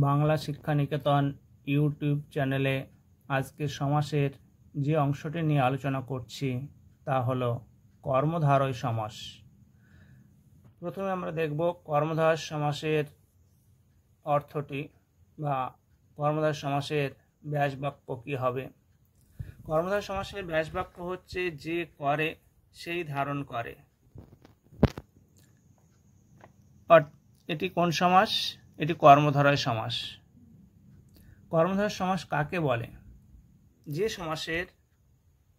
বাংলা শিক্ষা নিকেতন ইউটিউব চ্যানেলে আজকে সমাসের যে অংশটি নিয়ে আলোচনা করছি তা হলো কর্মধারয় সমাস। প্রথমে আমরা দেখব কর্মধারয় সমাসের অর্থটি বা কর্মধারয় সমাসের ব্যাসবাক্য কী হবে। কর্মধারয় সমাসের ব্যাসবাক্য হচ্ছে যে করে সেই ধারণ করে। এটি কোন সমাস? এটি কর্মধারয় সমাস। কর্মধারয় সমাস কাকে বলে? যে সমাসের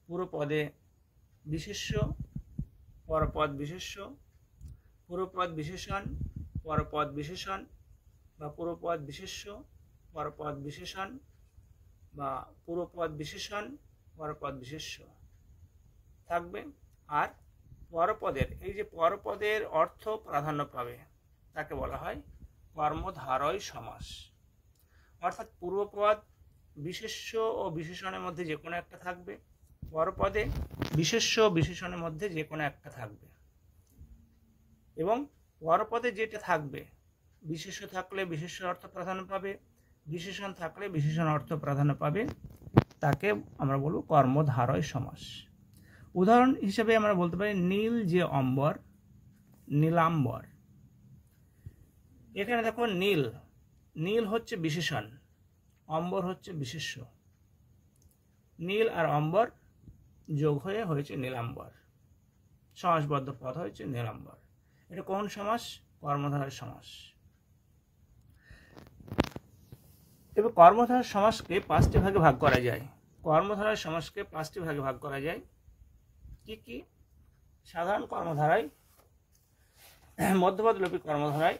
পুরোপদে বিশেষ্য, পরপদ বিশেষ্য, পুরোপদ বিশেষণ, পরপদ বিশেষণ বা পুরোপদ বিশেষ্য, পরপদ বিশেষণ বা পুরোপদ বিশেষণ, পরপদ বিশেষ্য থাকবে। আর পরপদের এই যে পরপদের অর্থ প্রাধান্য পাবে তাকে বলা হয় কর্মধারয় সমাস। অর্থাৎ পূর্বপদ বিশেষ্য ও বিশেষণের মধ্যে যে কোনো একটা থাকবে, পরপদে বিশেষ্য বিশেষণের মধ্যে যে কোনো একটা থাকবে এবং পরপদে যেটা থাকবে বিশেষ্য থাকলে বিশেষ্য অর্থ প্রাধান্য পাবে, বিশেষণ থাকলে বিশেষণ অর্থ প্রাধান্য পাবে, তাকে আমরা বলবো কর্মধারয় সমাস। উদাহরণ হিসেবে আমরা বলতে পারি নীল যে অম্বর, নীলাম্বর। এখানে দেখো নীল, নীল হচ্ছে বিশেষণ, অম্বর হচ্ছে বিশেষ্য। নীল আর অম্বর যোগ হয়ে হয়েছে নীলাম্বর, সমাসবদ্ধ পদ হয়েছে নীলাম্বর। এটা কোন সমাস? কর্মধারয় সমাস। এবার কর্মধারয় সমাসকে পাঁচটি ভাগে ভাগ করা যায়। কর্মধারয় সমাসকে পাঁচটি ভাগে ভাগ করা যায়। কি কি? সাধারণ কর্মধারায়, মধ্যপদলোপী কর্মধারায়,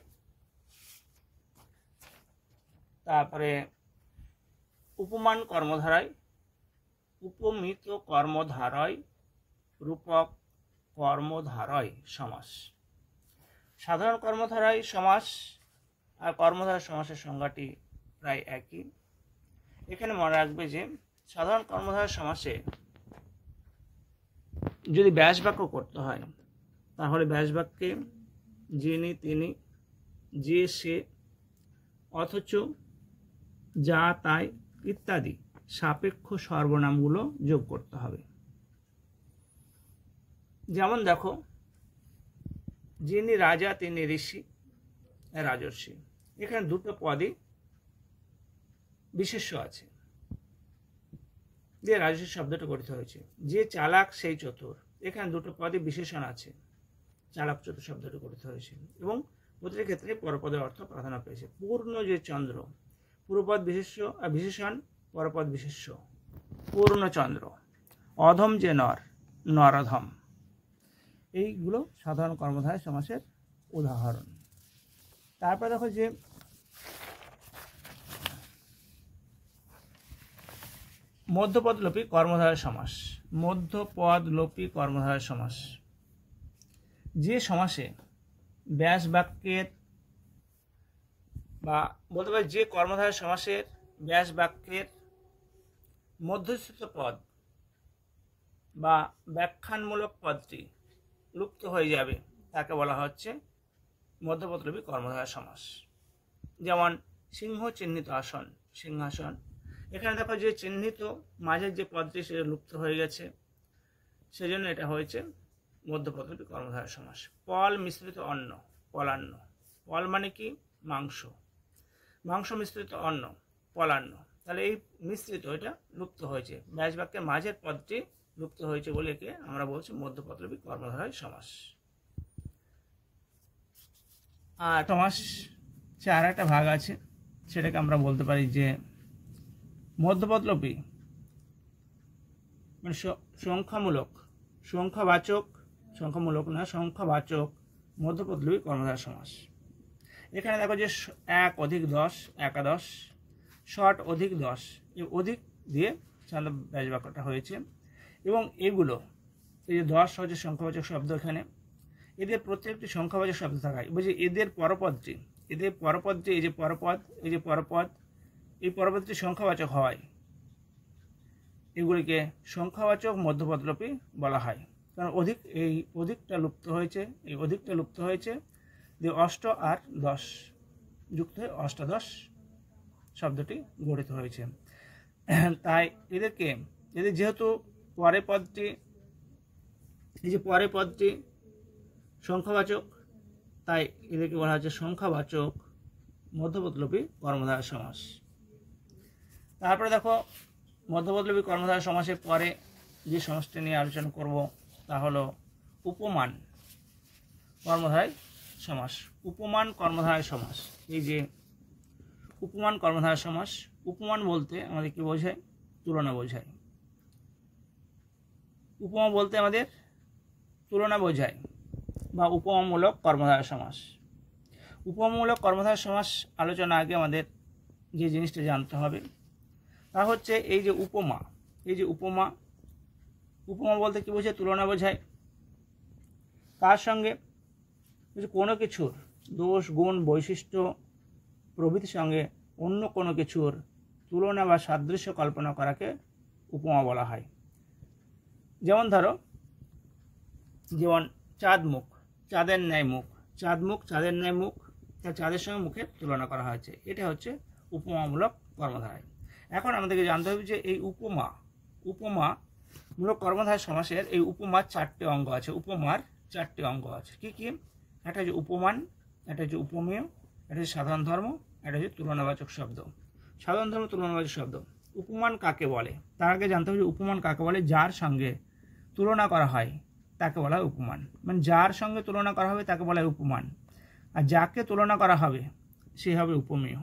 তারপরে উপমান কর্মধারায়, উপমিত কর্মধারয়, রূপক কর্মধারয় সমাস। সাধারণ কর্মধারয় সমাস আর কর্মধারয় সমাসের সংজ্ঞাটি প্রায় একই। এখানে মনে রাখবে যে সাধারণ কর্মধারয় সমাসে যদি ব্যাসবাক্য করতে হয় তাহলে ব্যাসবাক্যে যিনি, তিনি, যে, সে, অথচ, যা, তাই ইত্যাদি সাপেক্ষ সর্বনামগুলো যোগ করতে হবে। যেমন দেখো, যিনি রাজা তিনি ঋষি, রাজর্ষি। এখানে দুটো পদই বিশেষ্য আছে দিয়ে রাজর্ষি শব্দটা গঠিত হয়েছে। যে চালাক সেই চতুর, এখানে দুটো পদে বিশেষণ আছে, চালাক চতুর শব্দটা গঠিত হয়েছে এবং প্রতিটি ক্ষেত্রে পরপদের অর্থ প্রাধান্য পেয়েছে। পূর্ণ যে চন্দ্র, পূর্বপদ বিশেষ্য বিশেষণ, পরপদ বিশেষ্য, পূর্ণচন্দ্র। অধম যে নর, নরধম। এইগুলো সাধারণ কর্মধারয় সমাসের উদাহরণ। তারপর দেখো যে মধ্যপদলোপী কর্মধারয় সমাস। মধ্যপদলোপী কর্মধারয় সমাস যে সমাসে ব্যাসবাক্যের বা বলতে পারি যে কর্মধারয় সমাসের ব্যাসবাক্যের মধ্যস্থিত পদ বা ব্যাখ্যানমূলক পদটি লুপ্ত হয়ে যাবে তাকে বলা হচ্ছে মধ্যপদলোপী কর্মধারয় সমাস। যেমন সিংহ চিহ্নিত আসন, সিংহাসন। এখানে দেখো যে চিহ্নিত মাঝের যে পদটি সেটা লুপ্ত হয়ে গেছে, সেজন্য এটা হয়েছে মধ্যপদলোপী কর্মধারয় সমাস। পল মিশ্রিত অন্ন, পলান্ন। পল মানে কি? মাংস। মাংস মিশ্রিত অন্ন, পলান্ন। তাহলে এই মিশ্রিত এটা লুপ্ত হয়েছে, ব্যাসবাক্যের মাঝের পদটি লুপ্ত হয়েছে বলে একে আমরা বলছি মধ্যপদলোপী কর্মধারয় সমাস। আর সমাস চার একটা ভাগ আছে, সেটাকে আমরা বলতে পারি যে মধ্যপদলোপী মানে সংখ্যামূলক, সংখ্যাবাচক, সংখ্যামূলক না, সংখ্যাবাচক মধ্যপদলোপী কর্মধারয় সমাস। এখানে দেখো যে 1 + 10 একাদশ, শর্ট অধিক 10, এই অধিক দিয়ে সাধারণত ব্যাসবাক্যটা হয়েছে এবং এগুলো এই যে 10 হচ্ছে সংখ্যাবাচক শব্দ, এখানে এদের প্রত্যেকটি সংখ্যাবাচক শব্দ থাকায় বলছি এদের পরপদটি, এদের পরপদটি, এই যে পরপদ, এই যে পরপদ, এই পরপদটি সংখ্যাবাচক হয়, এগুলিকে সংখ্যাবাচক মধ্যপদলোপী বলা হয়। কারণ অধিক, এই অধিকটা লুপ্ত হয়েছে, এই অধিকটা লুপ্ত হয়েছে দিয়ে অষ্ট আর 10 যুক্ত হয়ে অষ্টাদশ শব্দটি গঠিত হয়েছে। তাই এদের যেহেতু পরের পদটি সংখ্যাবাচক, তাই এদেরকে বলা হচ্ছে সংখ্যাবাচক মধ্যপদলোপী কর্মধারয় সমাস। তারপরে দেখো মধ্যপদলোপী কর্মধারয় সমাসের পরে যে সমাসটি নিয়ে আলোচনা করব তা হলো উপমান কর্মধারয় সমাস। উপমান কর্মধারয় সমাস, এই যে উপমান কর্মধারয় সমাস, উপমান বলতে আমাদের কি বোঝায়? তুলনা বোঝায়। উপমা বলতে আমাদের তুলনা বোঝায় বা উপমামূলক কর্মধারয় সমাস। উপমামূলক কর্মধারয় সমাস আলোচনা আগে আমাদের যে জিনিসটা জানতে হবে তা হচ্ছে এই যে উপমা, উপমা বলতে কি বোঝায়? তুলনা বোঝায়। কার সঙ্গে? কোনো কিছুর দোষ, গুণ, বৈশিষ্ট্য প্রভৃতির সঙ্গে অন্য কোনো কিছুর তুলনা বা সাদৃশ্য কল্পনা করাকে উপমা বলা হয়। যেমন ধরো, চাঁদ মুখ, চাঁদের ন্যায় মুখ, চাঁদ মুখ, চাঁদের ন্যায় মুখ, তা চাঁদের সঙ্গে মুখের তুলনা করা হয়েছে। এটা হচ্ছে উপমামূলক কর্মধারয়। এখন আমাদেরকে জানতে হবে যে এই উপমামূলক কর্মধারয় সমাসের এই উপমার 4টে অঙ্গ আছে। উপমার 4টে অঙ্গ আছে। কি কি? একটা হচ্ছে উপমান, একটা হচ্ছে উপমেয়, একটা হচ্ছে সাধারণ ধর্ম, একটা হচ্ছে তুলনাবাচক শব্দ। সাধারণ ধর্ম, তুলনাবাচক শব্দ। উপমান কাকে বলে তার আগে জানতে হবে যে উপমান কাকে বলে। যার সঙ্গে তুলনা করা হয় তাকে বলা হয় উপমান। মানে যার সঙ্গে তুলনা করা হবে তাকে বলা হয় উপমান, আর যাকে তুলনা করা হবে সে হবে উপমেয়।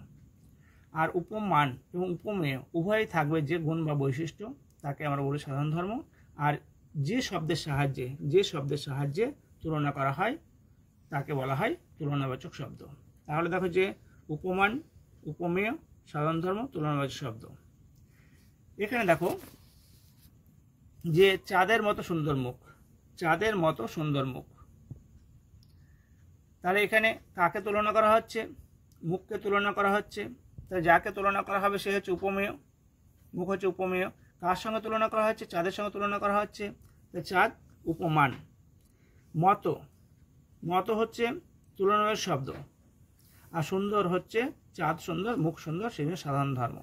আর উপমান এবং উপমেয় উভয়ই থাকবে যে গুণ বা বৈশিষ্ট্য, তাকে আমরা বলি সাধারণ ধর্ম। আর যে শব্দের সাহায্যে তুলনা করা হয় তাকে বলা হয় তুলনাবাচক শব্দ। তাহলে দেখো যে উপমান, উপমেয়, সাধারণ ধর্ম, তুলনাবাচক শব্দ। এখানে দেখো যে চাঁদের মতো সুন্দর মুখ, চাঁদের মতো সুন্দর মুখ, তাহলে এখানে কাকে তুলনা করা হচ্ছে? মুখকে তুলনা করা হচ্ছে। তাহলে যাকে তুলনা করা হবে সে হচ্ছে উপমেয়, মুখ হচ্ছে উপমেয়। কার সঙ্গে তুলনা করা হচ্ছে? চাঁদের সঙ্গে তুলনা করা হচ্ছে। চাঁদ উপমান। মতো হচ্ছে তুলনাবাচক শব্দ, আর সুন্দর হচ্ছে চাঁদ সুন্দর, মুখ সুন্দর, সেই জন্য সাধারণ ধর্ম।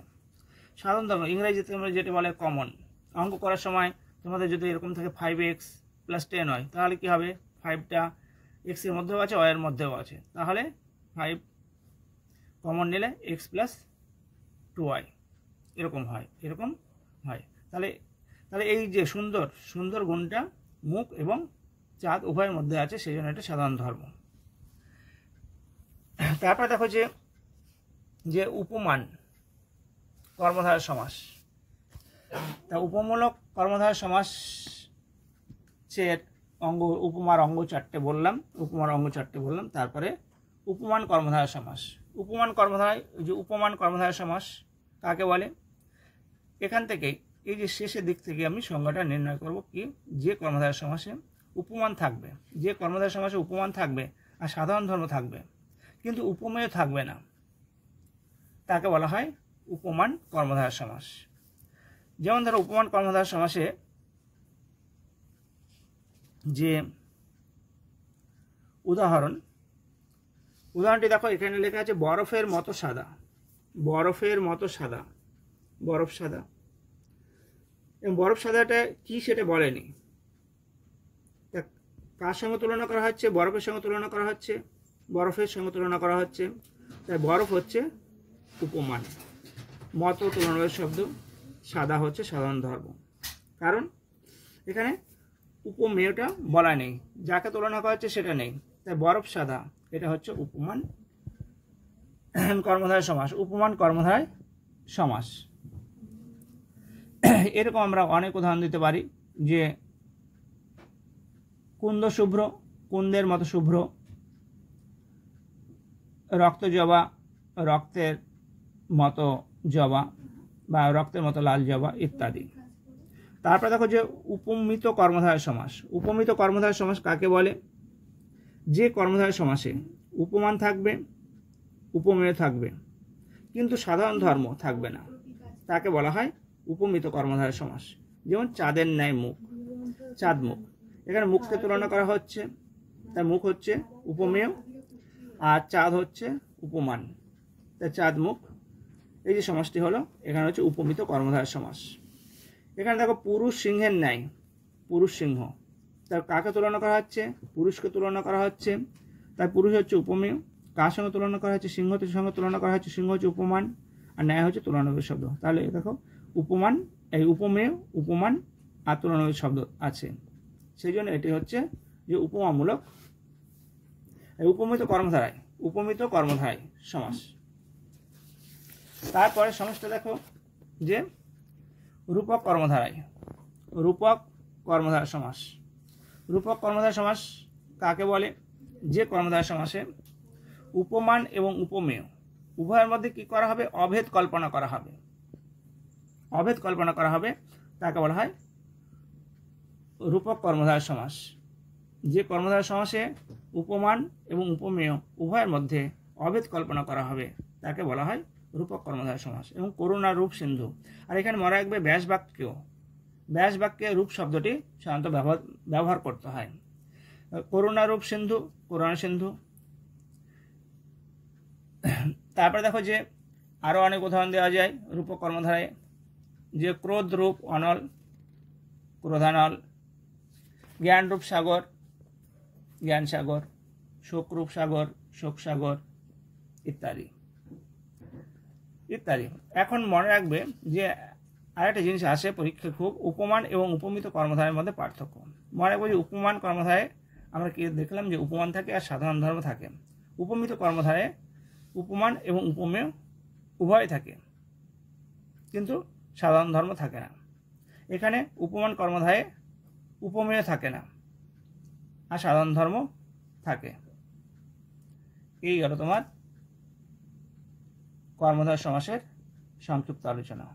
সাধারণ ধর্ম ইংরেজিতে আমরা যেটা বলে কমন। অঙ্ক করার সময় তোমাদের যদি এরকম থাকে 5x + 10 হয়, তাহলে কি হবে? 5টা x এর মধ্যেও আছে, y এর মধ্যেও আছে, তাহলে 5 কমন নিলে x + 2y এরকম হয়। তাহলে এই যে সুন্দর গুণটা মুখ এবং চাঁদ উভয়ের মধ্যে আছে, সেই জন্য এটা সাধারণ ধর্ম। তারপরে দেখো যে উপমান কর্মধারয় সমাস। তা উপমূলক কর্মধারয় সমাসের অঙ্গ, উপমার অঙ্গ 4টে বললাম, তারপরে উপমান কর্মধারয় সমাস। উপমান কর্মধারয় সমাস কাকে বলে? এখান থেকে এই যে শেষের দিক থেকে আমি সংজ্ঞাটা নির্ণয় করব কি? যে কর্মধারয় সমাসে উপমান থাকবে, আর সাধারণ ধর্ম থাকবে, কিন্তু উপমেয় থাকবে না, তাকে বলা হয় উপমান কর্মধারয় সমাস। যেমন ধরো উপমান কর্মধারয় সমাসে যে উদাহরণটি দেখো, এখানে লেখা আছে বরফের মতো সাদা। বরফ সাদা, এবং বরফ সাদাটা কি সেটা বলেনি। কার সঙ্গে তুলনা করা হচ্ছে? বরফের সঙ্গে তুলনা করা হচ্ছে। তাই বরফ হচ্ছে উপমান, মতো তুলনাবাচক শব্দ, সাদা হচ্ছে সাধারণ ধর্ম। কারণ এখানে উপমেয়টা বলা নেই, যাকে তুলনা করা হচ্ছে সেটা নেই, তাই বরফ সাদা, এটা হচ্ছে উপমান কর্মধারয় সমাস। উপমান কর্মধারয় সমাস। এরকম আমরা অনেক উদাহরণ দিতে পারি, যে কুন্দ শুভ্র, কুন্দের মতো শুভ্র, রক্ত জবা, রক্তের মতো জবা, বা রক্তের মতো লাল জবা ইত্যাদি। তারপরে দেখো যে উপমিত কর্মধারয় সমাস। উপমিত কর্মধারয় সমাস কাকে বলে? যে কর্মধারয় সমাসে উপমান থাকবে, উপমেয় থাকবে, কিন্তু সাধারণ ধর্ম থাকবে না, তাকে বলা হয় উপমিত কর্মধারয় সমাস। যেমন চাঁদের ন্যায় মুখ, চাঁদ মুখ, এখানে মুখকে তুলনা করা হচ্ছে, তাই মুখ হচ্ছে উপমেয়, আর চাঁদ হচ্ছে উপমান, তাই চাঁদ মুখ এই যে সমাসটি হলো, এখানে হচ্ছে উপমিত কর্মধারয় সমাস। এখানে দেখো পুরুষ সিংহের ন্যায়, পুরুষ সিংহ, তার কাকে তুলনা করা হচ্ছে? পুরুষকে তুলনা করা হচ্ছে, তাই পুরুষ হচ্ছে উপমেয়। কার সঙ্গে তুলনা করা হচ্ছে? সিংহটির সঙ্গে তুলনা করা হচ্ছে, সিংহ হচ্ছে উপমান, আর ন্যায় হচ্ছে তুলনাবিক শব্দ। তাহলে দেখো উপমান, এই উপমেয়, উপমান আর তুলনাবিক শব্দ আছে, সেই জন্য এটি হচ্ছে যে উপমামূলক, উপমিত কর্মধারায়, উপমিত কর্মধারায় সমাস। তারপরে সমাসটা দেখো যে রূপক কর্মধারায়, রূপক কর্মধারয় সমাস। রূপক কর্মধারয় সমাস কাকে বলে? যে কর্মধারয় সমাসে উপমান এবং উপমেয় উভয়ের মধ্যে কি করা হবে? অভেদ কল্পনা করা হবে, অভেদ কল্পনা করা হবে, তাকে বলা হয় রূপক কর্মধারয় সমাস। যে কর্মধারয় সমাসে উপমান এবং উপমেয় উভয়ের মধ্যে অভেদ কল্পনা করা হবে, তাকে বলা হয় রূপক কর্মধারয় সমাস। এবং করুণা রূপ সিন্ধু, আর এখানে মনে রাখবে ব্যাস বাক্য, ব্যাস বাক্যে রূপ শব্দটি সাধারণত ব্যবহার করতে হয়। করুণা রূপ সিন্ধু, করুণা সিন্ধু। তারপরে দেখো যে আরও অনেক উদাহরণ দেওয়া যায় রূপক কর্মধারায়, যে ক্রোধ রূপ অনল, ক্রোধানল, জ্ঞান রূপ সাগর, জ্ঞান সাগর, শোক রূপ সাগর, শোক সাগর, ইত্যাদি ইত্যাদি। এখন মনে রাখবে যে আরেকটা জিনিস আসে পরীক্ষা খুব, উপমান এবং উপমিত কর্মধারের মধ্যে পার্থক্য। মনে রাখবো যে উপমান কর্মধারে আমরা কি দেখলাম যে উপমান থাকে আর সাধারণ ধর্ম থাকে। উপমিত কর্মধারে উপমান এবং উপমেয় উভয় থাকে, কিন্তু সাধারণ ধর্ম থাকে না। এখানে উপমান কর্মধারে উপমেয় থাকে না আর সাধারণ ধর্ম থাকে। এই গেল তোমার কর্মধারয় সমাসের সংক্ষিপ্ত আলোচনা।